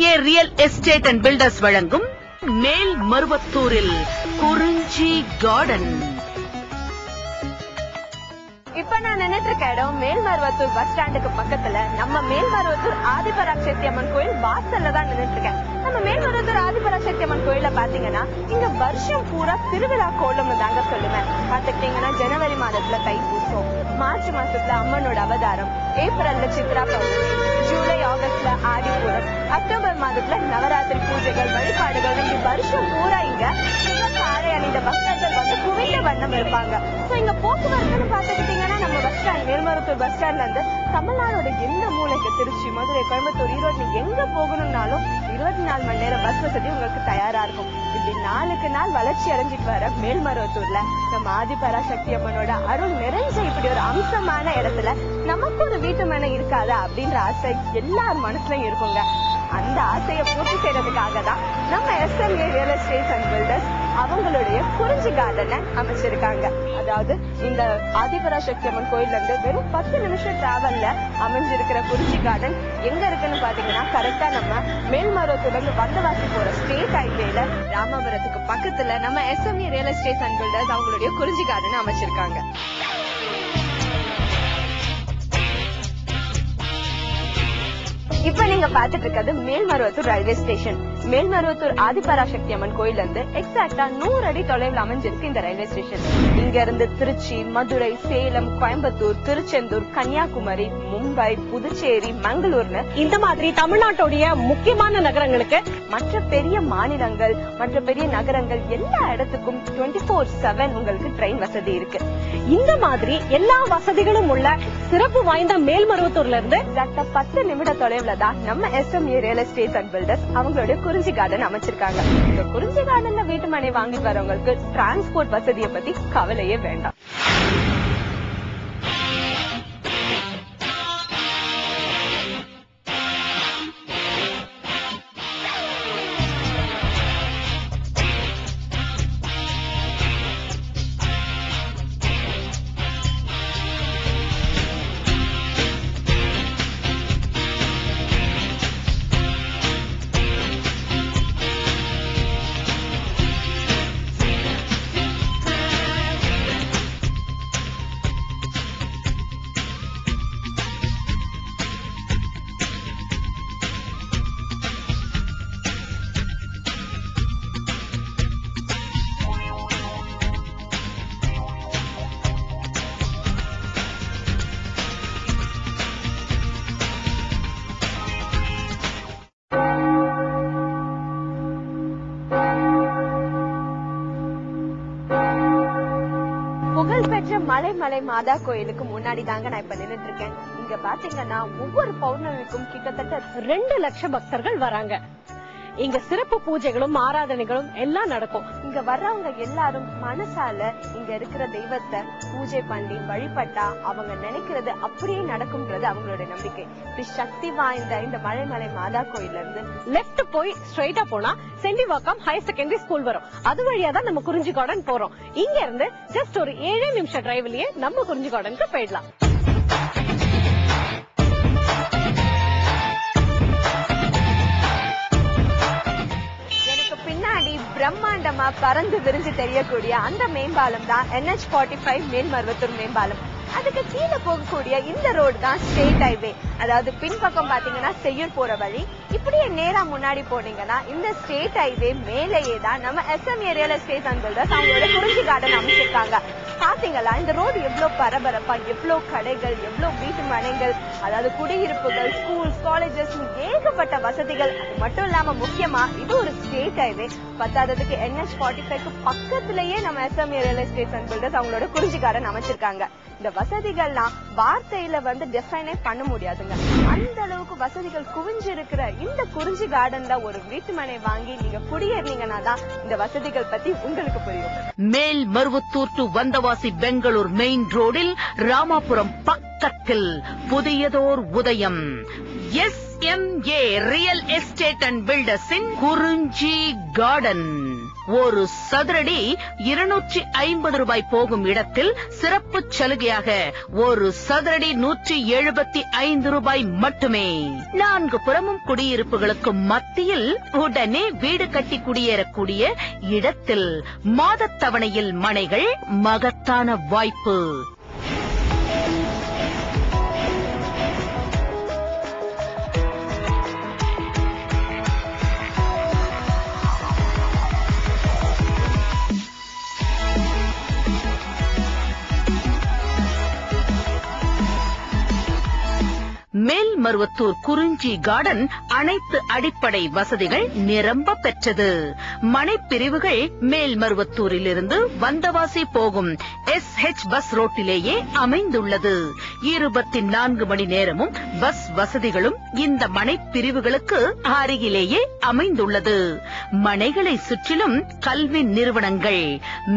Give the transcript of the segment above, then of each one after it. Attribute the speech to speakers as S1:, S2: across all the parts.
S1: SMA real estate and filters வழங்கும் மேல்மருவத்தூரில் குறிஞ்சி garden.
S2: இப்ப நான் நின்னுட்டு இருக்க இடம் மேல்மருவத்தூர் பஸ் ஸ்டாண்டுக்கு பக்கத்துல நம்ம மேல்மருவத்தூர் ஆதிபராசக்தி அம்மன் கோயில் வாசல்ல தான் நின்னுட்டு இருக்கேன். நம்ம மேல்மருவத்தூர் ஆதிபராசக்தி அம்மன் கோயில பாத்தீங்கன்னா இங்க வருஷம் பூரா திருவிழா கோலம்னு தாங்க சொல்லுவேன். பாத்துக்கிட்டீங்கன்னா ஜனவரி மாதத்துல தைப்பூசம், மார்ச் மாசத்துல அம்மனோட அவதாரம், ஏப்ரல்ல சித்ரா பௌர்ணமி, ஜூலை ஆகஸ்ட்ல ஆடிப்பூரம், அக்டோபர் மாதத்துல நவராத்திரி பூஜைகள் வழிபாடுகள். இங்க வருஷம் பூரா இங்க ஆடை அணிந்த பக்தர்கள் வந்து குவிந்த வண்ணம் இருப்பாங்க. இங்க போக்குவரத்துன்னு பாத்துக்கிட்டீங்கன்னா நம்ம பஸ் ஸ்டாண்ட் மேல்மருவத்தூர் பஸ் ஸ்டாண்ட்ல இருந்து தமிழ்நாடோட எந்த மூலைக்கு திருச்சி, மதுரை, கோயம்புத்தூர், ஈரோடு நீங்க எங்க போகணும்னாலும் 24 மணி நேரம் பஸ் வசதி உங்களுக்கு தயாரா இருக்கும். இப்படி நாளுக்கு நாள் வளர்ச்சி அடைஞ்சிட்டு வர மேல்மருவத்தூர்ல நம்ம ஆதிபராசக்தி அம்மனோட அருள் நிறைஞ்ச இப்படி ஒரு அம்சமான இடத்துல நமக்கு ஒரு வீட்டு மனை இருக்காதா அப்படின்ற ஆசை எல்லார் மனசுலயும் இருக்குங்க. அந்த ஆசையை பூர்த்தி செய்யறதுக்காக தான் நம்ம SMA real estate and filters அவங்களுடைய குறிஞ்சி கார்டனை அமைச்சிருக்காங்க. அதாவது இந்த ஆதிபராசக்தி அம்மன் கோயில்ல இருந்து வெறும் 10 நிமிஷம் டிராவல்ல அமைஞ்சிருக்கிற குறிஞ்சி கார்டன் எங்க இருக்குன்னு பாத்தீங்கன்னா கரெக்டா நம்ம மேல்மருவத்தூர்ல இருந்து வந்தவாசி போற ஸ்டேட் ஹைவேல ராமபுரத்துக்கு பக்கத்துல நம்ம SMA real estate and filters அவங்களுடைய குறிஞ்சி கார்டனை அமைச்சிருக்காங்க. இப்ப நீங்க பாத்துட்டு இருக்கிறது மேல்மருவத்தூர் ரயில்வே ஸ்டேஷன். மேல்மருவத்தூர் ஆதிபராசக்தி அம்மன் கோயில இருந்து எக்ஸாக்டா 100 அடி தொலைவில் அமைஞ்சிருக்கு இந்த ரயில்வே ஸ்டேஷன். இங்க இருந்து திருச்சி, மதுரை, சேலம், கோயம்புத்தூர், திருச்செந்தூர், கன்னியாகுமரி, மும்பை, புதுச்சேரி, மங்களூர்னு இந்த மாதிரி தமிழ்நாட்டுடைய முக்கியமான நகரங்களுக்கு, மற்ற பெரிய மாநிலங்கள், மற்ற பெரிய நகரங்கள் எல்லா இடத்துக்கும் 24/7 உங்களுக்கு ட்ரெயின் வசதி இருக்கு. இந்த மாதிரி எல்லா வசதிகளும் உள்ள சிறப்பு வாய்ந்த மேல்மருவத்தூர்ல இருந்து 10 நிமிட தொலைவுல தான் நம்ம SMA real estate and filters அவங்களுடைய குறிஞ்சி கார்டன் அமைச்சிருக்காங்க. இந்த குறிஞ்சி கார்டன்ல வீட்டு மனை வாங்கி வரவங்களுக்கு டிரான்ஸ்போர்ட் வசதியை பத்தி கவலையே வேண்டாம். புகழ்பெற்ற மலை மாதா கோயிலுக்கு முன்னாடி தாங்க நான் இப்ப நின்னுட்டு இருக்கேன். இங்க பாத்தீங்கன்னா ஒவ்வொரு பௌர்ணமிக்கும் கிட்டத்தட்ட 2 லட்சம் பக்தர்கள் வராங்க. இங்க சிறப்பு பூஜைகளும் ஆராதனைகளும் எல்லாம் நடக்கும். இங்க வர்றவங்க எல்லாரும் மனசால இங்க இருக்கிற தெய்வத்தை பூஜை பண்ணி வழிபட்டா அவங்க நினைக்கிறது அப்படியே நடக்கும்ன்றது அவங்களோட நம்பிக்கை. சக்தி வாய்ந்த இந்த மலை மாதா கோயில்ல இருந்து லெப்ட் போய் ஸ்ட்ரைட்டா போனா செண்டிவாக்கம் ஹையர் செகண்டரி ஸ்கூல் வரும். அது வழியா தான் நம்ம குறிஞ்சி கார்டன் போறோம். இங்க இருந்து ஜஸ்ட் ஒரு 7 நிமிஷம் டிரைவ்லயே நம்ம குறிஞ்சி கார்டனுக்கு போயிடலாம். பிரம்மாண்டமா பறந்து விரிஞ்சு தெரியக்கூடிய அந்த மேம்பாலம் தான் NH45 மேல்மருவத்தூர் மேம்பாலம். அதுக்கு கீழே போகக்கூடிய இந்த ரோடு தான் ஸ்டேட் ஹைவே. அதாவது பின்பக்கம் பாத்தீங்கன்னா செய்யூர் போற வழி. இப்படியே நேரா முன்னாடி போனீங்கன்னா இந்த ஸ்டேட் ஹைவே மேலேயே தான் நம்ம SMA real estate and filters அவங்களோட குறிஞ்சி கார்டன் அமைச்சிருக்காங்க. பாத்தீங்களா இந்த ரோடு எவ்வளவு பரபரப்பா, எவ்வளவு கடைகள், எவ்வளவு வீட்டு மனைகள், அதாவது குடியிருப்புகள், ஸ்கூல்ஸ், காலேஜஸ், ஏகப்பட்ட வசதிகள். அது மட்டும் இல்லாம முக்கியமா இது ஒரு ஸ்டேட் ஹைவே. பத்தாததுக்கு NH45க்கு பக்கத்திலேயே நம்ம SMA real estate and filters அவங்களோட குறிஞ்சி கார்டன் அமைச்சிருக்காங்க. இந்த வசதிகள்லாம் வார்த்தையில வந்து டிஃபைனே பண்ண முடியாதுங்க. அந்த அளவுக்கு வசதிகள் குவிஞ்சு இருக்கிற இந்த குறிஞ்சி கார்டன்ல ஒரு வீட்டு மனை வாங்கி நீங்க குடியேறினீங்கன்னா தான் இந்த வசதிகள் பத்தி உங்களுக்கு புரியும்.
S1: மேல்மருவத்தூர் டு வந்தவாசி பெங்களூர் மெயின் ரோடில் ராமாபுரம் பக்கத்தில் புதியதோர் உதயம் SMA ரியல் எஸ்டேட் அண்ட் பில்டர்ஸின் குறிஞ்சி கார்டன். ஒரு சதுரடி 250 ரூபாய் போகும் இடத்தில் சிறப்பு சலுகையாக ஒரு சதுரடி 175 ரூபாய் மட்டுமே. 4 புறமும் குடியிருப்புகளுக்கு மத்தியில் உடனே வீடு கட்டி குடியேறக்கூடிய இடத்தில் மாதத்தவணையில் மனைகள் மகத்தான வாய்ப்பு. மேல்மருவத்தூர் குறிஞ்சி கார்டன் அனைத்து அடிப்படை வசதிகள் நிரம்ப பெற்றது. மனைப்பிரிவுகள் மேல்மருவத்தூரிலிருந்து வந்தவாசி போகும் SH பஸ் ரோட்டிலேயே அமைந்துள்ளது. 24 மணி நேரமும் பஸ் வசதிகளும் இந்த மனைப்பிரிவுகளுக்கு அருகிலேயே அமைந்துள்ளது. மனைகளை சுற்றிலும் கல்வி நிறுவனங்கள்,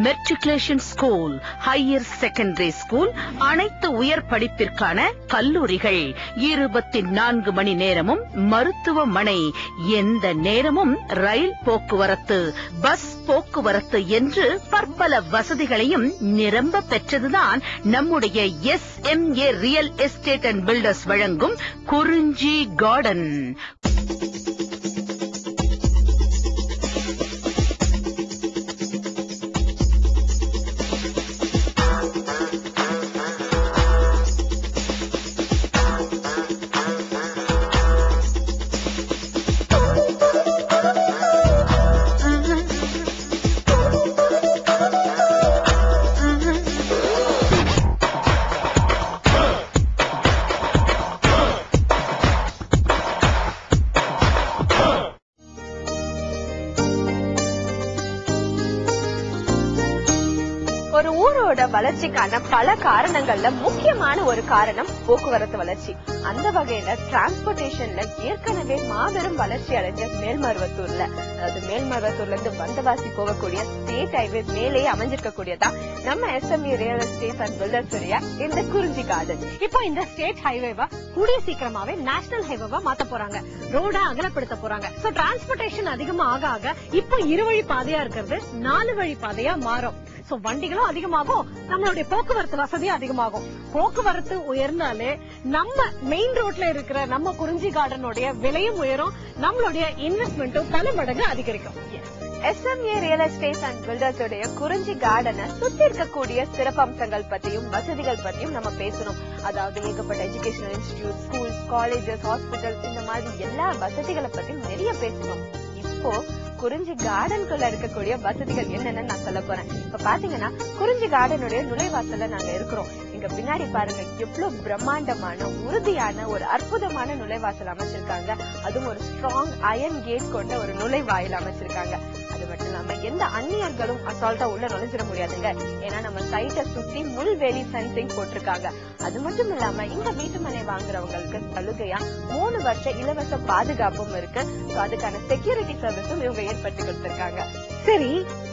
S1: matriculation school, higher secondary school, அனைத்து உயர் படிப்பிற்கான கல்லூரிகள், 24 மணி நேரமும் மருத்துவமனை, எந்த நேரமும் ரயில் போக்குவரத்து, பஸ் போக்குவரத்து என்று பற்பல வசதிகளையும் நிரம்ப பெற்றதுதான் நம்முடைய SMA real estate and filters வழங்கும் குறிஞ்சி கார்டன்.
S2: ஒரு ஊரோட வளர்ச்சிக்கான பல காரணங்கள்ல முக்கியமான ஒரு காரணம் போக்குவரத்து வளர்ச்சி. அந்த வகையில டிரான்ஸ்போர்டேஷன்ல ஏற்கனவே மாபெரும் வளர்ச்சி அடைஞ்ச மேல்மருவத்தூர்ல, அதாவது மேல்மருவத்தூர்ல இருந்து வந்தவாசி போகக்கூடிய ஸ்டேட் ஹைவே மேலேயே அமைஞ்சிருக்கக்கூடியதா நம்ம SMA real estate and filters இந்த குறிஞ்சி கார்டன்.
S3: இப்போ இந்த ஸ்டேட் ஹைவேவா கூடிய சீக்கிரமாவே நேஷனல் ஹைவேவா மாத்த போறாங்க, ரோட அகலப்படுத்த போறாங்க. சோ டிரான்ஸ்போர்டேஷன் அதிகமா ஆக இப்போ 2 வழி பாதையா இருக்கிறது 4 வழி பாதையா மாறும். சோ வண்டிகளும் அதிகமாகும், நம்மளுடைய போக்குவரத்து வசதியும் அதிகமாகும். போக்குவரத்து உயர்ந்தாலே நம்ம மெயின் ரோட்ல இருக்கிற நம்ம குறிஞ்சி கார்டனுடைய விலையும் உயரும், நம்மளுடைய இன்வெஸ்ட்மெண்ட்டும் பல மடங்கு அதிகரிக்கும்.
S2: SMA real estate and filters உடைய குறிஞ்சி கார்டனை சுத்தி இருக்கக்கூடிய சிறப்பம்சங்கள் பத்தியும் வசதிகள் பத்தியும் நம்ம பேசணும். அதாவது ஏகப்பட்ட educational institute, schools, colleges, hospitals, இந்த மாதிரி எல்லா வசதிகளை பத்தியும் நிறைய பேசணும். இப்போ குறிஞ்சி கார்டனுக்குள்ள இருக்கக்கூடிய வசதிகள் என்னன்னு நான் சொல்ல போறேன். இப்ப பாத்தீங்கன்னா குறிஞ்சி கார்டனுடைய நுழைவாசல்ல நாங்க இருக்கிறோம். இங்க பின்னாடி பாருங்க எவ்வளவு பிரம்மாண்டமான உறுதியான ஒரு அற்புதமான நுழைவாசல் அமைச்சிருக்காங்க. அதுவும் ஒரு ஸ்ட்ராங் அயன் கேட் கொண்ட ஒரு நுழைவாயில் அமைச்சிருக்காங்க. அது மட்டும் இல்லாம எந்த அந்நியர்களும் அசால்ட்டா உள்ள நுழைஞ்சிட முடியாதுங்க. ஏன்னா நம்ம சைட்டை சுத்தி முள்வேலி ஃபென்சிங் போட்டிருக்காங்க. அது மட்டும் இல்லாம இந்த வீட்டுமனை வாங்குறவங்களுக்கு சலுகையா 3 வருஷ இலவச பாதுகாப்பும் இருக்கு. அதுக்கான செக்யூரிட்டி சர்வீஸும் இவங்க ஏற்படுத்தி கொடுத்திருக்காங்க.
S3: சரி,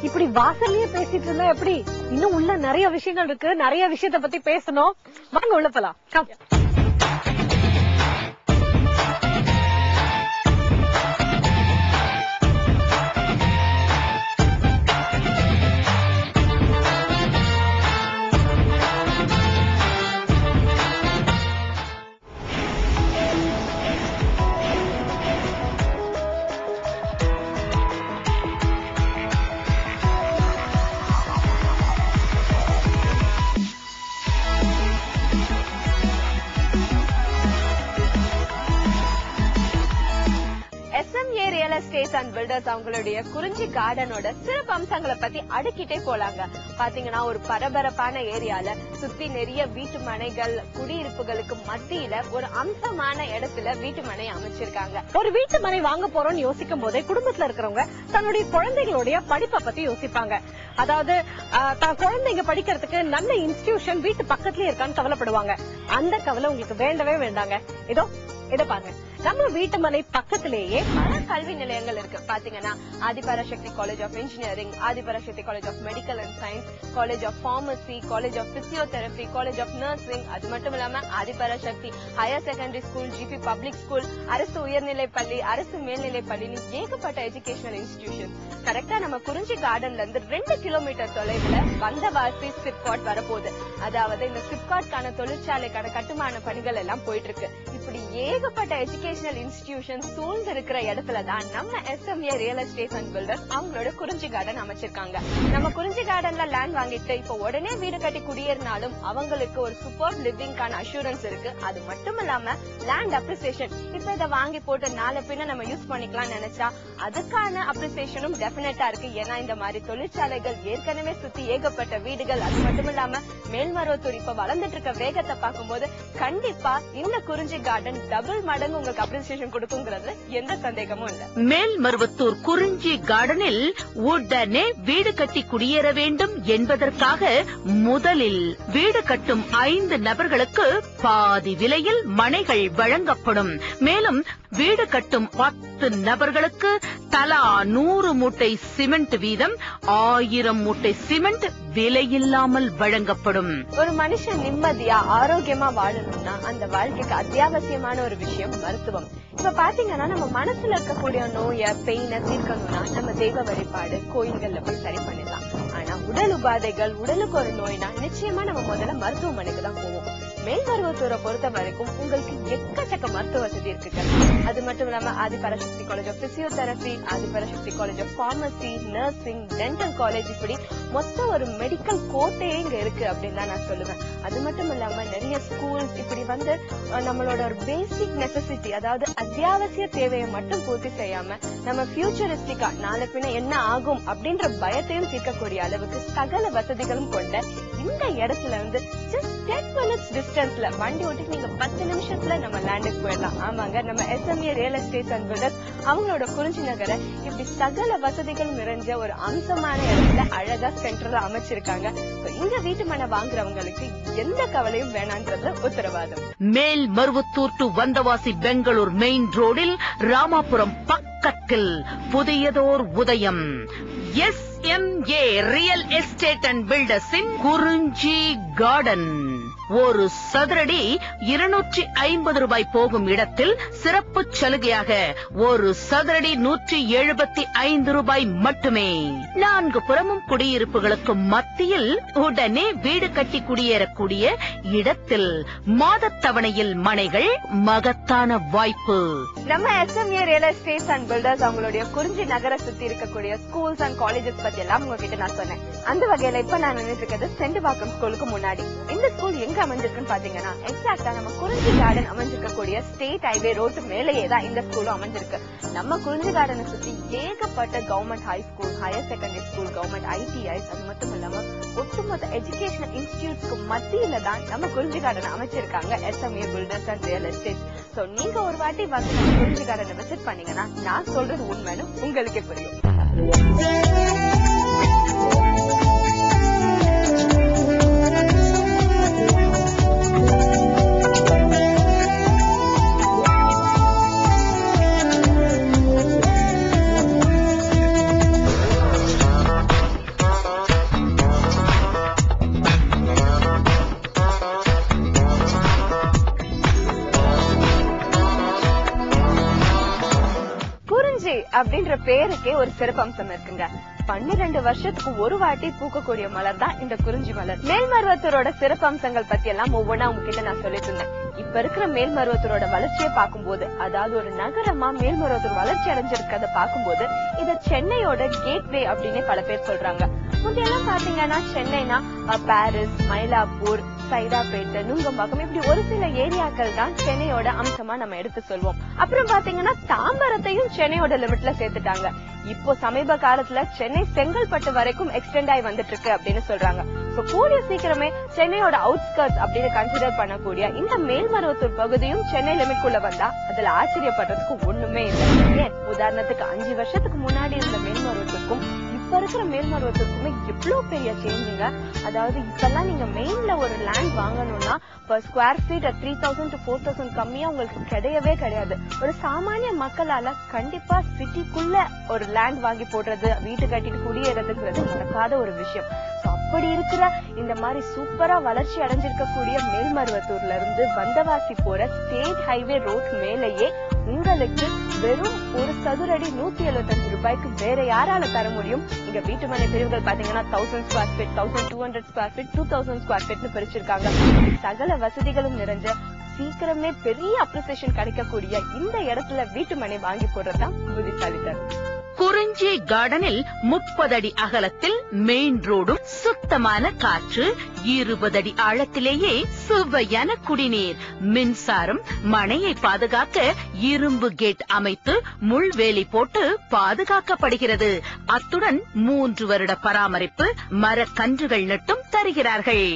S3: இப்படி வாசல்லயே பேசிட்டு இருந்தா எப்படி? இன்னும் உள்ள நிறைய விஷயங்கள் இருக்கு, நிறைய விஷயத்த பத்தி பேசணும். வாங்க உள்ள போலாம்.
S2: அவங்களுடைய குறிஞ்சி கார்டனோட சிறப்பு அம்சங்களை பத்தி அடுக்கிட்டே போலாங்க. பாத்தீங்கன்னா ஒரு பரபரப்பான ஏரியால சுத்தி நிறைய வீட்டு மனைகள், குடியிருப்புகளுக்கு மத்தியில ஒரு அம்சமான இடத்துல வீட்டு மனை அமைச்சிருக்காங்க.
S3: ஒரு வீட்டு மனை வாங்க போறோம்னு யோசிக்கும் போதே குடும்பத்துல இருக்கிறவங்க தன்னுடைய குழந்தைகளுடைய படிப்பை பத்தி யோசிப்பாங்க. அதாவது குழந்தைங்க படிக்கிறதுக்கு நல்ல இன்ஸ்டிடியூஷன் வீட்டு பக்கத்துலயே இருக்கான்னு கவலைப்படுவாங்க. அந்த கவலை உங்களுக்கு வேண்டவே வேண்டாங்க. இத பாருங்க, நம்ம வீட்டு மனை பக்கத்திலேயே
S2: பல கல்வி நிலையங்கள் இருக்கு. பாத்தீங்கன்னா Adhiparasakthi college of engineering, Adhiparasakthi college of medical and science, college of pharmacy, college of physiotherapy, college of nursing. அது மட்டும் இல்லாம Adhiparasakthi higher secondary school, GB public school, அரசு உயர்நிலை பள்ளி, அரசு மேல்நிலை பள்ளின்னு ஏகப்பட்ட எஜுகேஷனல் இன்ஸ்டிடியூஷன். கரெக்டா நம்ம குறிஞ்சி கார்டன்ல இருந்து 2 கிலோமீட்டர் தொலைவுல வந்தவாசி சிப்காட் வரப்போகுது. அதாவது இந்த சிப்காட்கான தொழிற்சாலைக்கான கட்டுமான பணிகள் எல்லாம் போயிட்டு இருக்கு. இப்படி ஏகப்பட்ட எஜுகேஷனல் இன்ஸ்டிடியூஷன் சூழ்ந்து இருக்கிற இடத்துலதான் நம்ம SMA real estate and filters அவங்களோட குறிஞ்சி கார்டன் அமைச்சிருக்காங்க. நம்ம குறிஞ்சி கார்டன்ல லேண்ட் வாங்கிட்டு இப்ப உடனே வீடு கட்டி குடியேறினாலும் அவங்களுக்கு ஒரு சூப்பர் லிவிங்கான அஷூரன்ஸ் இருக்கு. அது மட்டும் இல்லாம லேண்ட் அப்ரிசியேஷன், இப்ப இதை வாங்கி போட்டு நாளை பின்ன நம்ம யூஸ் பண்ணிக்கலாம் நினைச்சா அதுக்கான அப்ரிசியேஷனும் டெபினட்டா இருக்கு. ஏன்னா இந்த மாதிரி தொழிற்சாலைகள் ஏற்கனவே சுத்தி ஏகப்பட்ட வீடுகள். அது மட்டும் இல்லாம மேல்மருவத்தூர் இப்ப வளர்ந்துட்டு இருக்க வேகத்தை பார்க்கும்போது கண்டிப்பா இந்த குறிஞ்சி கார்டன் டபுள் மடங்கு உங்களுக்கு அப்ரிசியேஷன் கொடுக்குங்கிறது எந்த சந்தேகமும் இல்ல.
S1: மேல்மருவத்தூர் குறிஞ்சி கார்டனில் உடனே வீடு கட்டி குடியேற வேண்டும் என்பதற்காக முதலில் வீடு கட்டும் 5 நபர்களுக்கு பாதி விலையில் மனைகள் வழங்கப்படும். மேலும் வீடு கட்டும் 10 நபர்களுக்கு தலா 100 மூட்டை சிமெண்ட் வீதம் 1000 மூட்டை சிமெண்ட் விலையில்லாமல் வழங்கப்படும்.
S2: ஒரு மனுஷன் நிம்மதியா ஆரோக்கியமா வாழணும்னா அந்த வாழ்க்கைக்கு அத்தியாவசியமான ஒரு விஷயம் மருத்துவம். இப்ப பாத்தீங்கன்னா நம்ம மனசுல இருக்கக்கூடிய நோய பெயினை தீர்க்கணும்னா நம்ம தெய்வ வழிபாடு கோயில்கள்ல போய் சரி பண்ணிடலாம். ஆனா உடல் உபாதைகள், உடலுக்கு ஒரு நோய்னா நிச்சயமா நம்ம முதல்ல மருத்துவமனைக்கு தான் போவோம். மேல்மருவத்தூரை பொறுத்த வரைக்கும் உங்களுக்கு எக்கச்சக்க மருத்துவ வசதி இருக்குங்க. அது மட்டும் இல்லாம Adhiparasakthi college of physiotherapy, Adhiparasakthi college of pharmacy, nursing, dental college, இப்படி மொத்த ஒரு மெடிக்கல் கோட்டையே இங்க இருக்கு அப்படின்னு தான் நான் சொல்லுவேன். அது மட்டும் இல்லாம நிறைய ஸ்கூல்ஸ் இப்படி வந்து நம்மளோட ஒரு பேசிக் நெசசிட்டி, அதாவது அத்தியாவசிய தேவையை மட்டும் பூர்த்தி செய்யாம நம்ம ஃபியூச்சரிஸ்டிக்கா நாளை பின்ன என்ன ஆகும் அப்படின்ற பயத்தையும் தீர்க்கக்கூடிய அளவுக்கு சகல வசதிகளும் கொண்ட இந்த இடத்துல இருந்து ஜஸ்ட் 10 minutes டிஸ்டன்ஸ்ல வண்டி ஓட்டிட்டு நீங்க 10 நிமிஷத்துல நம்ம லேண்டுக்கு போயிடலாம். ஆமாங்க, நம்ம SMA real estate and filters அவங்களோட குறிஞ்சி நகரை இப்படி சகல வசதிகளும் நிறைஞ்ச ஒரு அம்சமான இடத்துல அழகா சென்டர்ல அமைச்சிருக்காங்க. இந்த வீட்டு மனை வாங்குறவங்களுக்கு எந்த கவலையும் வேணான்றது உத்தரவாதம்.
S1: மேல்மருவத்தூர் டு வந்தவாசி பெங்களூர் மெயின் ரோடில் ராமாபுரம் பக்கத்தில் புதியதோர் உதயம் எஸ்எம்ஏ ரியல் எஸ்டேட் அண்ட் பில்டர்ஸின் குறிஞ்சி கார்டன். ஒரு சதுரடி 250 ரூபாய் போகும் இடத்தில் சிறப்பு சலுகையாக ஒரு சதுரடி 175 ரூபாய் மட்டுமே. 4 புறமும் குடியிருப்புகளுக்கு மத்தியில் உடனே வீடு கட்டி குடியேறக்கூடிய இடத்தில் மாதத்தவணையில் மனைகள் மகத்தான வாய்ப்பு.
S2: நம்ம SMA real estate and filters அவங்களுடைய குறிஞ்சி நகரை சுத்தி இருக்கக்கூடிய ஸ்கூல்ஸ் அண்ட் காலேஜஸ் பத்தி எல்லாம் உங்ககிட்ட நான் சொன்னேன். அந்த வகையில இப்ப நான் நினைட்டு இருக்கிறது செண்டுவாக்கம் ஸ்கூலுக்கு முன்னாடி. இந்த ஸ்கூல் எங்க அமைஞ்சிருக்குன்னு பாத்தீங்கன்னா எக்ஸாக்டா நம்ம குறிஞ்சி கார்டன் அமைஞ்சிருக்கக்கூடிய ஸ்டேட் ஹைவே ரோட்டு மேலேயே தான் இந்த ஸ்கூலும் அமைஞ்சிருக்கு. நம்ம குறிஞ்சி கார்டனை சுத்தி ஏகப்பட்ட government high school, higher secondary school, government ITIs, அது மட்டும் இல்லாம ஒட்டுமொத்த எஜுகேஷனல் இன்ஸ்டிடியூட்ஸ்க்கு மத்தியில தான் நம்ம குறிஞ்சி கார்டன் அமைச்சிருக்காங்க SMA filters and real estate. So நீங்க ஒரு வாட்டி வந்து நம்ம குறிஞ்சி கார்டனை விசிட் பண்ணீங்கன்னா நான் சொல்றது உண்மைன்னு உங்களுக்கே புரியும். அப்படின்ற பேருக்கே ஒரு சிறப்பம்சம் இருக்குங்க. 12 வருஷத்துக்கு ஒரு வாட்டி பூக்கக்கூடிய மலர் தான் இந்த குறிஞ்சி மலர். மேல்மருவத்தூரோட சிறப்பம்சங்கள் பத்தி எல்லாம் ஒவ்வொன்னா உங்ககிட்ட நான் சொல்லிட்டு இருந்தேன். இப்ப இருக்கிற மேல்மருவத்தூரோட வளர்ச்சியை பார்க்கும்போது, அதாவது ஒரு நகரமா மேல்மருவத்தூர் வளர்ச்சி அடைஞ்சிருக்கிறத பார்க்கும்போது இத சென்னையோட கேட்வே அப்படின்னு பல பேர் சொல்றாங்க. முந்தையெல்லாம் பாத்தீங்கன்னா சென்னைனா பாரிஸ், மயிலாப்பூர், சைதாப்பேட்டை, நுங்கம்பாக்கம், இப்படி ஒரு சில ஏரியாக்கள் தான் சென்னையோட அம்சமா நம்ம எடுத்து சொல்வோம். அப்புறம் பாத்தீங்கன்னா தாம்பரத்தையும் சென்னையோட லிமிட்ல சேர்த்துட்டாங்க. இப்போ சமீப காலத்துல சென்னை செங்கல்பட்டு வரைக்கும் எக்ஸ்டெண்ட் ஆகி வந்துட்டு இருக்கு அப்படின்னு சொல்றாங்க. கூடிய சீக்கிரமே சென்னையோட அவுட்ஸ்கர்ட்ஸ் அப்படின்னு கன்சிடர் பண்ணக்கூடிய இந்த மேல்மருவத்தூர் பகுதியும் சென்னை லிமிட்குள்ள வந்தா அதுல ஆச்சரியப்படுறதுக்கு ஒண்ணுமே இல்லை. உதாரணத்துக்கு 5 வருஷத்துக்கு முன்னாடி இருந்த மேல்மருவத்தூருக்கும் இப்ப இருக்கிற மேல்மருவத்தூருக்குமே எவ்வளவு பெரிய சேஞ்சுங்க. அதாவது இப்பெல்லாம் நீங்க மெயின்ல ஒரு லேண்ட் வாங்கணும்னா per square feet 3000 to 4000 கம்மியா உங்களுக்கு கிடையவே கிடையாது. ஒரு சாமானிய மக்களால கண்டிப்பா சிட்டிக்குள்ள ஒரு லேண்ட் வாங்கி போடுறது, வீட்டு கட்டிட்டு குடியேறதுங்கிறது நடக்காத ஒரு விஷயம். அப்படி இருக்கிற இந்த மாதிரி சூப்பரா வளர்ச்சி அடைஞ்சிருக்கக்கூடிய மேல்மருவத்தூர்ல இருந்து வந்தவாசி போற ஸ்டேட் ஹைவே ரோட் மேலேயே உங்களுக்கு வெறும் ஒரு சதுரடி 175 ரூபாய்க்கு வேற யாரால தர முடியும்? இங்க வீட்டுமனை பிரிவுகள் பாத்தீங்கன்னா 1000 square feet, 1200 square feet, 2000 square ஃபீட்னு பிரிச்சிருக்காங்க. சகல வசதிகளும் நிறைஞ்ச சீக்கிரமே பெரிய அப்ரிசியேஷன் கிடைக்கக்கூடிய இந்த இடத்துல வீட்டுமனை வாங்கி போடுறதுதான் புத்திசாலித்தனம்.
S1: குறிஞ்சி கார்டனில் 30 அடி அகலத்தில் மெயின் ரோடும், சுத்தமான காற்று, 20 அடி ஆழத்திலேயே சுவையான குடிநீர், மின்சாரம், மனையை பாதுகாக்க இரும்பு கேட் அமைத்து முள்வேலி போட்டு பாதுகாக்கப்படுகிறது. அத்துடன் 3 வருட பராமரிப்பு, மரக்கன்றுகள் நட்டும் தருகிறார்கள்.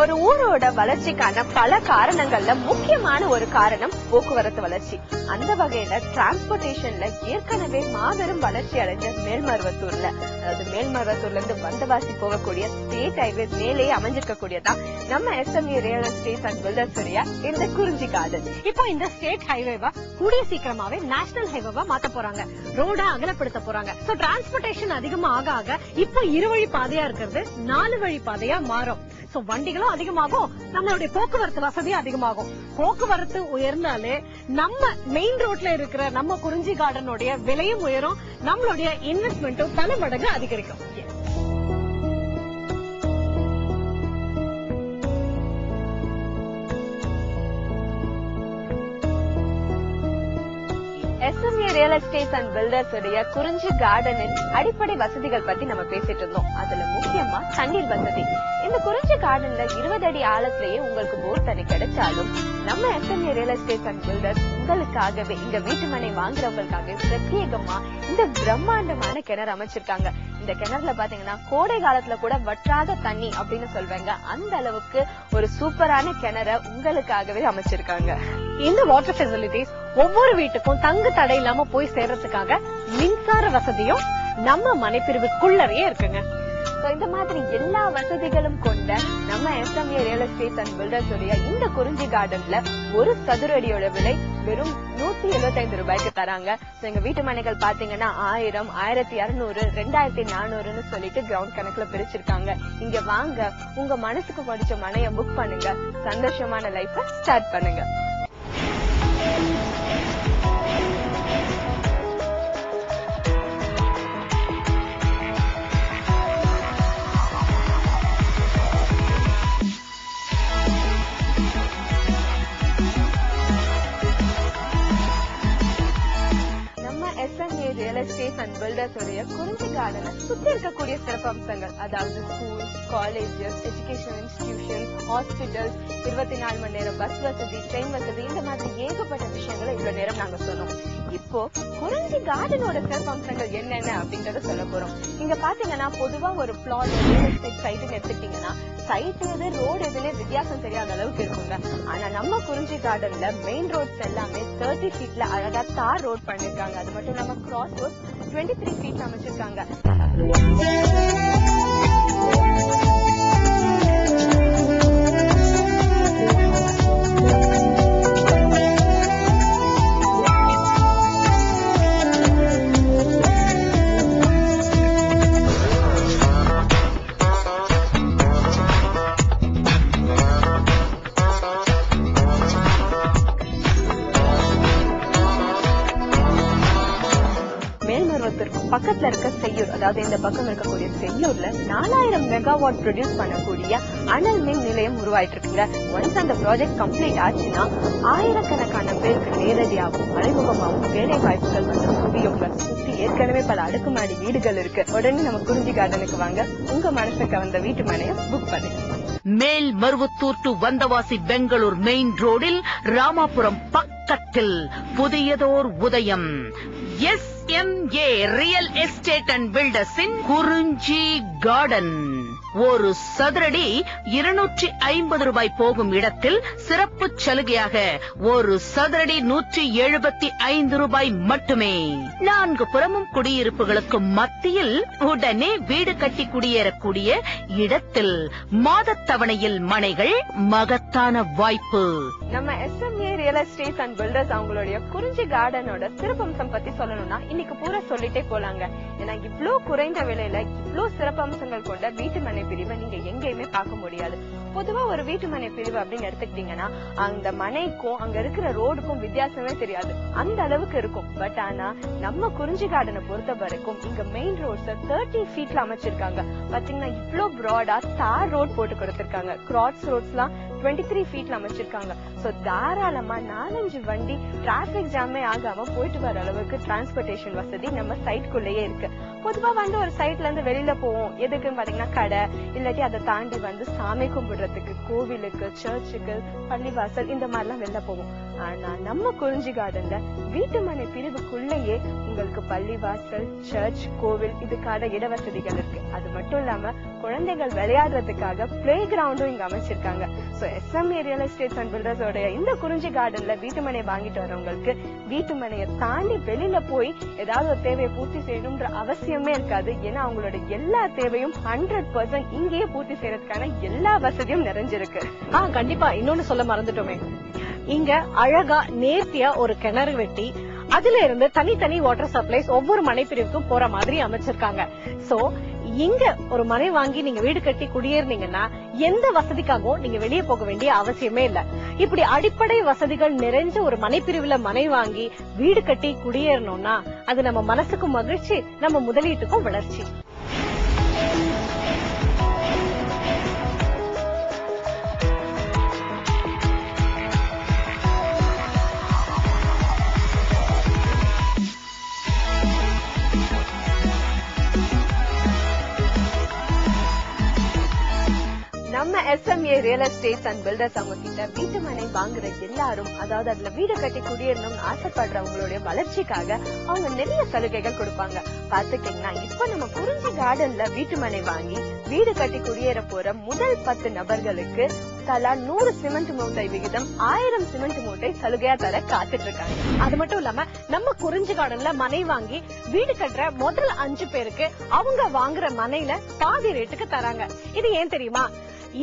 S2: ஒரு ஊரோட வளர்ச்சிக்கான பல காரணங்கள்ல முக்கியமான ஒரு காரணம் போக்குவரத்து வளர்ச்சி. அந்த வகையில டிரான்ஸ்போர்டேஷன்ல ஏற்கனவே மாபெரும் வளர்ச்சி அடைஞ்ச மேல்மருவத்தூர்ல, அதாவது மேல்மருவத்தூர்ல இருந்து வந்தவாசி போகக்கூடிய ஸ்டேட் ஹைவே மேலேயே அமைஞ்சிருக்கக்கூடியதான் நம்ம SME real estate and filters உடைய இந்த குறிஞ்சி கார்டன்.
S3: இப்போ இந்த ஸ்டேட் ஹைவேவா கூடிய சீக்கிரமாவே நேஷனல் ஹைவேவா மாத்த போறாங்க. ரோட அகலப்படுத்த போறாங்க. சோ டிரான்ஸ்போர்டேஷன் அதிகமா ஆக இப்போ 2 வழி பாதையா இருக்கிறது 4 வழி பாதையா மாறும். சோ வண்டிகளும் அதிகமாகும், நம்மளுடைய போக்குவரத்து வசதியும் அதிகமாகும். போக்குவரத்து உயர்ந்தாலே நம்ம மெயின் ரோட்ல இருக்கிற நம்ம குறிஞ்சி கார்டனுடைய விலையும் உயரும், நம்மளுடைய இன்வெஸ்ட்மெண்ட்டும் பல மடங்கு அதிகரிக்கும்.
S2: SME real estate and filters உடைய குறிஞ்சி கார்டனின் அடிப்படை வசதிகள் பத்தி நம்ம பேசிட்டு இருந்தோம். அதுல முக்கியமா தண்ணீர் வசதி. இந்த குறிஞ்சி கார்டன்ல 20 அடி ஆழத்திலேயே உங்களுக்கு போர் தண்ணி கிடைச்சாலும் நம்ம SME real estate and filters உங்களுக்காகவே, இங்க வீட்டுமனை வாங்குறவங்களுக்காக பிரத்யேகமா இந்த பிரம்மாண்டமான கிணறு அமைச்சிருக்காங்க. இந்த கிணறுல பாத்தீங்கன்னா கோடை காலத்துல கூட வற்றாத தண்ணி அப்படின்னு சொல்வாங்க. அந்த அளவுக்கு ஒரு சூப்பரான கிணற உங்களுக்காகவே அமைச்சிருக்காங்க.
S3: இந்த வாட்டர் ஃபெசிலிட்டிஸ் ஒவ்வொரு வீட்டுக்கும் தங்கு தடை இல்லாம போய் சேர்றதுக்காக மின்சார வசதியும் நம்ம மனைப்பிரிவுக்குள்ளவே இருக்குங்க.
S2: இந்த மாதிரி எல்லா வசதிகளும் கொண்ட நம்ம SME real estate and filters உடைய இந்த குறிஞ்சி கார்டன்ல ஒரு சதுரடியோட விலை வெறும் 175 ரூபாய்க்கு தராங்க. எங்க வீட்டு மனைகள் பாத்தீங்கன்னா 1000, 1200, 2400ன்னு சொல்லிட்டு கிரவுண்ட் கணக்குல பிரிச்சிருக்காங்க. இங்க வாங்க, உங்க மனசுக்கு பிடிச்ச மனைய புக் பண்ணுங்க, சந்தோஷமான லைஃப ஸ்டார்ட் பண்ணுங்க. SME real estate and filters உடைய குறிஞ்சி கார்டனை சுத்தி இருக்கக்கூடிய சிறப்பம்சங்கள், அதாவது school, colleges, education institutions, hospitals, 24 மணி நேரம் பஸ் வசதி, ட்ரெயின் வசதி, இந்த மாதிரி ஏகப்பட்ட விஷயங்களை இவ்வளவு நேரம் நாங்க சொன்னோம். இப்போ குறிஞ்சி கார்டனோட சிறப்பம்சங்கள் என்னென்ன அப்படிங்கறத சொல்ல போறோம். இங்க பாத்தீங்கன்னா பொதுவா ஒரு பிளாட் ரியல் எஸ்டேட் சைட்னு எடுத்துக்கிட்டீங்கன்னா சைட் எது ரோடு எதுன்னு வித்தியாசம் தெரியாத அளவுக்கு இருக்குங்க. ஆனா நம்ம குறிஞ்சி கார்டன்ல மெயின் ரோட்ஸ் எல்லாமே 30 ஃபீட்ல அழகா தார் ரோட் பண்ணிருக்காங்க. அது மட்டும் இல்லாம கிராஸ் ரோட் 23 ஃபீட்ல அமைச்சிருக்காங்க. பக்கத்துல இருக்க செய்யூர், அதாவது இந்த பக்கம் இருக்கக்கூடிய செய்யூர்ல 4000 மெகாவாட் ப்ரொடியூஸ் பண்ணக்கூடிய அனல் மின் நிலையம் உருவாயிட்டு இருக்குங்க. ஒன்ஸ் அந்த ப்ராஜெக்ட் கம்ப்ளீட் ஆச்சுன்னா ஆயிரக்கணக்கான பேருக்கு நேரடியாகவும் மறைமுகமாகவும் வேலை வாய்ப்புகள் வந்து குவியுங்க. சுத்தி ஏற்கனவே பல அடுக்குமாடி வீடுகள் இருக்கு. உடனே நம்ம குறிஞ்சி கார்டனுக்கு வாங்க, உங்க மனசுக்கு வந்த வீட்டு மனையை புக் பண்ணுங்க.
S1: மேல்மருவத்தூர் டு வந்தவாசி பெங்களூர் மெயின் ரோடில் ராமாபுரம் பக்கத்தில் புதியதோர் உதயம். S SMA real estate and பில்டர்ஸின் குறிஞ்சி கார்டன். ஒரு சதுரடி 250 ரூபாய் போகும் இடத்தில் சிறப்பு சலுகையாக ஒரு சதுரடி 175 ரூபாய் மட்டுமே. 4 புறமும் குடியிருப்புகளுக்கு மத்தியில் உடனே வீடு கட்டி குடியேறக்கூடிய இடத்தில் மாதத்தவணையில் மனைகள் மகத்தான வாய்ப்பு.
S2: நம்ம SMA real estate and filters அவங்களுடைய குறிஞ்சி கார்டனோட சிறப்பம்சம் பத்தி சொல்லணும்னா இன்னைக்கு பூரா சொல்லிட்டே போலாங்க. ஏன்னா இவ்ளோ குறைந்த விலையில இவ்ளோ சிறப்பம்சங்கள் கொண்ட வீட்டு மனை பிரிவை நீங்க எங்கேயுமே பார்க்க முடியாது. பொதுவா ஒரு வீட்டு மனை பிரிவு அப்படின்னு எடுத்துக்கிட்டீங்கன்னா அந்த மனைக்கும் அங்க இருக்கிற ரோடுக்கும் வித்தியாசமே தெரியாது, அந்த அளவுக்கு இருக்கும். பட் ஆனா நம்ம குறிஞ்சி கார்டனை பொறுத்த வரைக்கும் இங்க மெயின் ரோட்ஸ் 30 ஃபீட்ல அமைச்சிருக்காங்க. பாத்தீங்கன்னா இவ்ளோ ப்ராடா தார் ரோட் போட்டு கொடுத்திருக்காங்க. கிராஸ் ரோட்ஸ் எல்லாம் 23 ஃபீட்ல அமைச்சிருக்காங்க. சோ தாராளமா 4-5 வண்டி டிராபிக் ஜாமே ஆகாம போயிட்டு வர அளவுக்கு டிரான்ஸ்போர்டேஷன் வசதி நம்ம சைட்குள்ளேயே இருக்கு. பொதுவா வந்து ஒரு சைட்ல இருந்து வெளியில போவோம் எதுக்குன்னு பாத்தீங்கன்னா கடை, இல்லாட்டி அதை தாண்டி வந்து சாமி கும்பிடுறதுக்கு, கோவிலுக்கு, சர்ச்சுக்கு, பள்ளிவாசல் இந்த மாதிரி எல்லாம் வெளில போவோம். ஆனா நம்ம குறிஞ்சி கார்டன்ல வீட்டு மனை பிரிவுக்குள்ளேயே உங்களுக்கு பள்ளிவாசல், சர்ச், கோவில் இதுக்கான இடவசதிகள் இருக்கு. அது மட்டும் இல்லாம குழந்தைகள் விளையாடுறதுக்காக பிளே கிரவுண்டும் இங்க அமைச்சிருக்காங்க. So SMA real estate and filters உடைய இந்த குறிஞ்சி கார்டன்ல வீட்டு மனை வாங்கிட்டு வரவங்களுக்கு வீட்டு மனையை தாண்டி வெளியில போய் ஏதாவது ஒரு தேவையை பூர்த்தி செய்யணும்ன்ற அவசியமே இருக்காது. ஏன்னா அவங்களோட எல்லா தேவையும் 100% இங்கேயே பூர்த்தி செய்யறதுக்கான எல்லா வசதியும் நிறைஞ்சிருக்கு.
S3: கண்டிப்பா. இன்னொன்னு சொல்ல மறந்துட்டோமே, இங்க அழகா நேர்த்தியா ஒரு கிணறு வெட்டி அதுல இருந்து தனித்தனி வாட்டர் சப்ளைஸ் ஒவ்வொரு மனை பிரிவுக்கும் போற மாதிரி அமைச்சிருக்காங்க. சோ இங்க ஒரு மனை வாங்கி நீங்க வீடு கட்டி குடியேறினீங்கன்னா எந்த வசதிக்காகவும் நீங்க வெளியே போக வேண்டிய அவசியமே இல்ல. இப்படி அடிப்படை வசதிகள் நிறைஞ்ச ஒரு மனை பிரிவுல மனை வாங்கி வீடு கட்டி குடியேறணும்னா அது நம்ம மனசுக்கும் மகிழ்ச்சி, நம்ம முதலீட்டுக்கும் வளர்ச்சி.
S2: நம்ம SMA real estate and filters அவங்க கிட்ட வீட்டு மனை வாங்குற எல்லாரும், அதாவது அதுல வீடு கட்டி குடியேறணும்னு ஆசைப்படுறவங்களுடைய வளர்ச்சிக்காக அவங்க நிறைய சலுகைகள் கொடுப்பாங்க. பாத்துக்கிட்டீங்கன்னா இப்ப நம்ம குறிஞ்சி கார்டன்ல வீட்டு மனை வாங்கி வீடு கட்டி குடியேற போற முதல் 10 நபர்களுக்கு தலா 100 சிமெண்ட் மூட்டை விகிதம் 1000 சிமெண்ட் மூட்டை சலுகையா தர காத்துட்டு இருக்காங்க.
S3: அது மட்டும் இல்லாம நம்ம குறிஞ்சி கார்டன்ல மனை வாங்கி வீடு கட்டுற முதல் 5 பேருக்கு அவங்க வாங்குற மனையில பாதி ரேட்டுக்கு தராங்க. இது ஏன் தெரியுமா?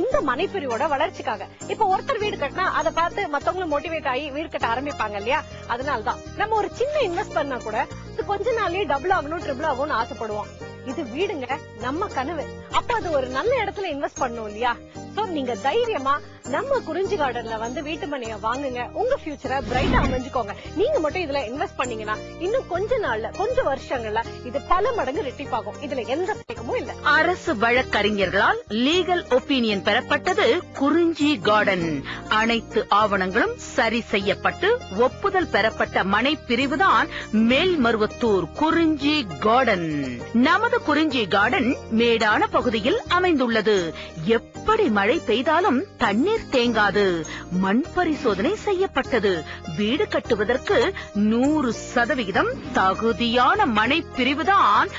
S3: இந்த மனைப்பிரிவோட வளர்ச்சிக்காக. இப்ப ஒருத்தர் வீடு கட்டினா அதை பார்த்து மத்தவங்களும் மோட்டிவேட் ஆகி வீடு கட்ட ஆரம்பிப்பாங்க இல்லையா? அதனாலதான் நம்ம ஒரு சின்ன இன்வெஸ்ட் பண்ணா கூட கொஞ்ச நாள்லயே டபுள் ஆகணும், ட்ரிபிள் ஆகும்னு ஆசைப்படுவோம். இது வீடுங்க, நம்ம கனவு. அப்ப அது ஒரு நல்ல இடத்துல இன்வெஸ்ட் பண்ணணும் இல்லையா? சோ நீங்க தைரியமா நம்ம குறிஞ்சி கார்டன்ல வந்து வீட்டு மனைய வாங்குங்க. உங்க ஃபியூச்சரை பிரைட்டா அமைஞ்சுக்கோங்க. நீங்க மட்டும் இதுல இன்வெஸ்ட் பண்ணீங்கன்னா இன்னும் கொஞ்ச நாள்ல, கொஞ்சம் வருஷங்கள்ல இது பல மடங்கு ரெட்டிப்பாகும். இதுல எந்த சந்தேகமும் இல்ல.
S1: அரசு வழக்கறிஞர்களால் லீகல் ஒப்பீனியன் பெறப்பட்டது குறிஞ்சி கார்டன். அனைத்து ஆவணங்களும் சரி செய்யப்பட்டு ஒப்புதல் பெறப்பட்ட மனை பிரிவுதான் மேல்மருவத்தூர் குறிஞ்சி கார்டன். நமது குறிஞ்சி கார்டன் மேடான பகுதியில் அமைந்துள்ளது. எப்படி மழை பெய்தாலும் தண்ணீர் தேங்காது. மண் பரிசோதனை செய்யப்பட்டது. வீடு கட்டுவதற்கு 100% தகுதியான மனை பிரிவுதான்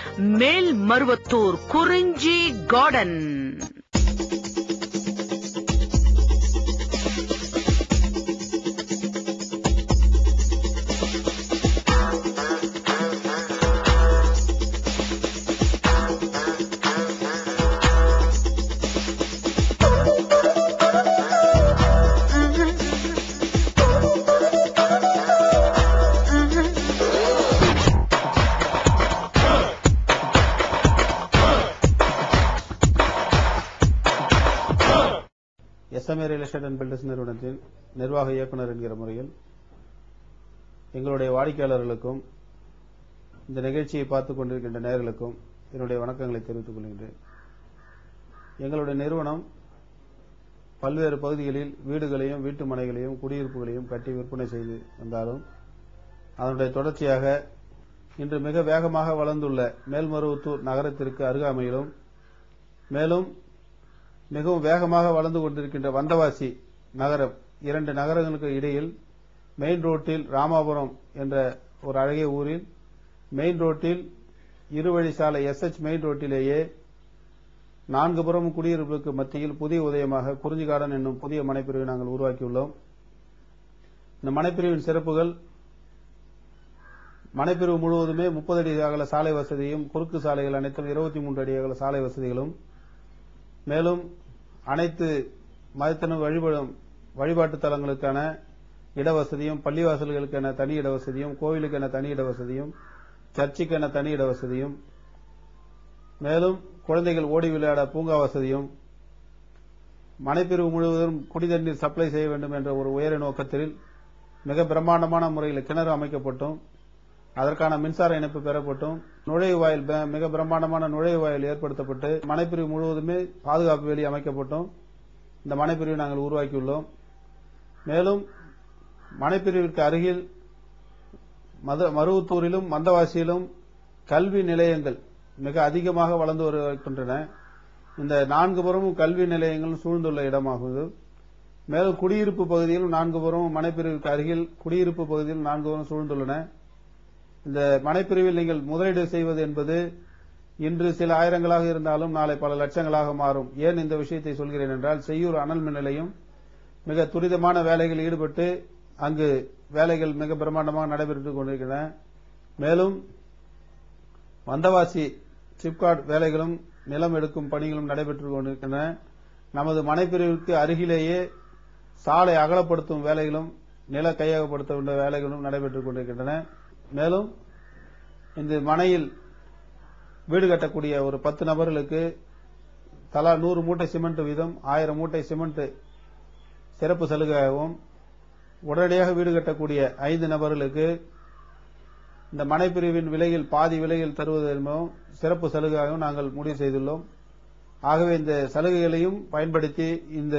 S1: மேல்மருவத்தூர் குறிஞ்சி garden.
S4: SMA real estate and filters நிறுவனத்தின் நிர்வாக இயக்குநர் என்கிற முறையில் எங்களுடைய வாடிக்கையாளர்களுக்கும் இந்த நிகழ்ச்சியை பார்த்துக் கொண்டிருக்கின்ற நேயர்களுக்கும் என்னுடைய வணக்கங்களை தெரிவித்துக் கொள்கின்றேன். எங்களுடைய நிறுவனம் பல்வேறு பகுதிகளில் வீடுகளையும் வீட்டு மனைகளையும் குடியிருப்புகளையும் கட்டி விற்பனை செய்து வந்தாலும் அதனுடைய தொடர்ச்சியாக இன்று மிக வேகமாக வளர்ந்துள்ள மேல்மருவத்தூர் நகரத்திற்கு அருகாமையிலும் மேலும் மிகவும் வேகமாக வளர்ந்து கொண்டிருக்கின்ற வந்தவாசி நகரம், 2 நகரங்களுக்கு இடையில் மெயின் ரோட்டில் ராமாபுரம் என்ற ஒரு அழகிய ஊரில் மெயின் ரோட்டில் இருவழி சாலை எஸ்எச் மெயின் ரோட்டிலேயே 4 புறமும் குடியிருப்புக்கு மத்தியில் புதிய உதயமாக குறிஞ்சி கார்டன் என்னும் புதிய மனைப்பிரிவை நாங்கள் உருவாக்கியுள்ளோம். இந்த மனைப்பிரிவின் சிறப்புகள் மனைப்பிரிவு முழுவதுமே 30 அடி அகல சாலை வசதியும், குறுக்கு சாலைகள் அனைத்தும் 23 அடி அகல சாலை வசதிகளும், மேலும் அனைத்து மதத்தினர் வழிபாட்டு தலங்களுக்கான இடவசதியும், பள்ளிவாசல்களுக்கான தனி இடவசதியும், கோவிலுக்கான தனி இடவசதியும், சர்ச்சுக்கான தனி இடவசதியும், மேலும் குழந்தைகள் ஓடி விளையாட பூங்கா வசதியும், மனைப்பிரிவு முழுவதும் குடிதண்ணீர் சப்ளை செய்ய வேண்டும் என்ற ஒரு உயரிய நோக்கத்தில் மிக பிரம்மாண்டமான முறையில் கிணறு அமைக்கப்பட்டும், அதற்கான மின்சார இணைப்பு பெறப்பட்டும், நுழைவாயில் மிக பிரம்மாண்டமான நுழைவாயில் ஏற்படுத்தப்பட்டு மனைப்பிரிவு முழுவதுமே பாதுகாப்பு வேலி அமைக்கப்பட்டும் இந்த மனைப்பிரிவை நாங்கள் உருவாக்கியுள்ளோம். மேலும் மனைப்பிரிவிற்கு அருகில் மருவத்தூரிலும் மந்தவாசியிலும் கல்வி நிலையங்கள் மிக அதிகமாக வளர்ந்து வருகின்றன. இந்த 4 புறமும் கல்வி நிலையங்களும் சூழ்ந்துள்ள இடமாகுது. மேலும் குடியிருப்பு பகுதியிலும் 4 புறமும் மனைப்பிரிவுக்கு அருகில் குடியிருப்பு பகுதியில் 4 புறம் சூழ்ந்துள்ளன. இந்த மனைப்பிரிவில் நீங்கள் முதலீடு செய்வது என்பது இன்று சில ஆயிரங்களாக இருந்தாலும் நாளை பல லட்சங்களாக மாறும். ஏன் இந்த விஷயத்தை சொல்கிறேன் என்றால், செய்யூர் அனல் மின் நிலையம் மிக துரிதமான வேலைகளில் ஈடுபட்டு அங்கு வேலைகள் மிக பிரம்மாண்டமாக நடைபெற்றுக் கொண்டிருக்கின்றன. மேலும் வந்தவாசி சிப்காட் வேலைகளும் நிலம் எடுக்கும் பணிகளும் நடைபெற்றுக் கொண்டிருக்கின்றன. நமது மனைப்பிரிவிற்கு அருகிலேயே சாலை அகலப்படுத்தும் வேலைகளும் நில கையகப்படுத்த வேலைகளும் நடைபெற்றுக் கொண்டிருக்கின்றன. மேலும் இந்த மனையில் வீடு கட்டக்கூடிய ஒரு 10 நபர்களுக்கு தலா 100 மூட்டை சிமெண்ட் வீதம் 1000 மூட்டை சிமெண்ட் சிறப்பு சலுகையாகவும், உடனடியாக வீடு கட்டக்கூடிய 5 நபர்களுக்கு இந்த மனைப்பிரிவின் விலையில் பாதி விலையில் தருவது என்பதும் சிறப்பு சலுகையாகவும் நாங்கள் முடிவு செய்துள்ளோம். ஆகவே இந்த சலுகைகளையும் பயன்படுத்தி, இந்த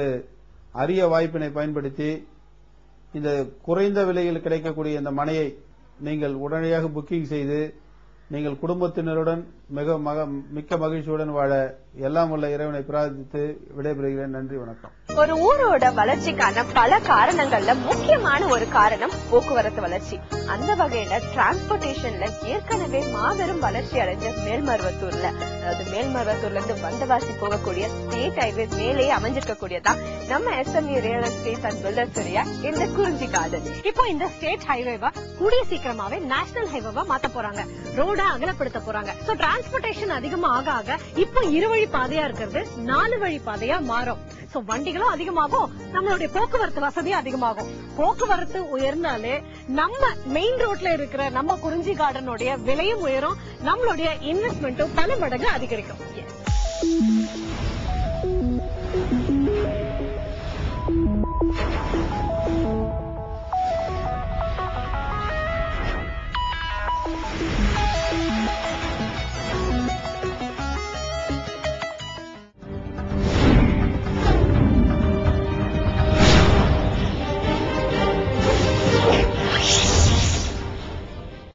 S4: அரிய வாய்ப்பினை பயன்படுத்தி இந்த குறைந்த விலையில் கிடைக்கக்கூடிய இந்த மனையை நீங்கள் உடனடியாக புக்கிங் செய்து நீங்கள் குடும்பத்தினருடன் மிக்க மகிழ்ச்சியுடன் வாழ எல்லாம் உள்ள இறைவனை பிரார்த்தித்து விடைபெறுகிறேன். நன்றி, வணக்கம்.
S2: ஒரு ஊரோட வளர்ச்சிக்கான பல காரணங்கள்ல முக்கியமான ஒரு காரணம் போக்குவரத்து வளர்ச்சி. அந்த வகையில டிரான்ஸ்போர்டேஷன்ல ஏற்கனவே மாபெரும் வளர்ச்சி அடைஞ்ச மேல்மருவத்தூர்ல, அதாவது மேல்மருவத்தூர்ல இருந்து வந்தவாசி போகக்கூடிய ஸ்டேட் ஹைவே மேலேயே அமைஞ்சிருக்கக்கூடியதான் நம்ம SME real estate and filters area இந்த குறிஞ்சி கார்டன்.
S3: இப்போ இந்த ஸ்டேட் ஹைவேவா கூடிய சீக்கிரமாவே நேஷனல் ஹைவேவா மாத்த போறாங்க. ரோட அகலப்படுத்த போறாங்க. சோ டிரான்ஸ்போர்டேஷன் அதிகமா ஆக இப்போ 2 வழி பாதையா இருக்கிறது 4 வழி பாதையா மாறும். சோ வண்டிகளும் அதிகமாகும், நம்மளுடைய போக்குவரத்து வசதியும் அதிகமாகும். போக்குவரத்து உயர்ந்தாலே நம்ம மெயின் ரோட்ல இருக்கிற நம்ம குறிஞ்சி கார்டனுடைய விலையும் உயரும், நம்மளுடைய இன்வெஸ்ட்மெண்ட்டும் பல மடங்கு அதிகரிக்கும்.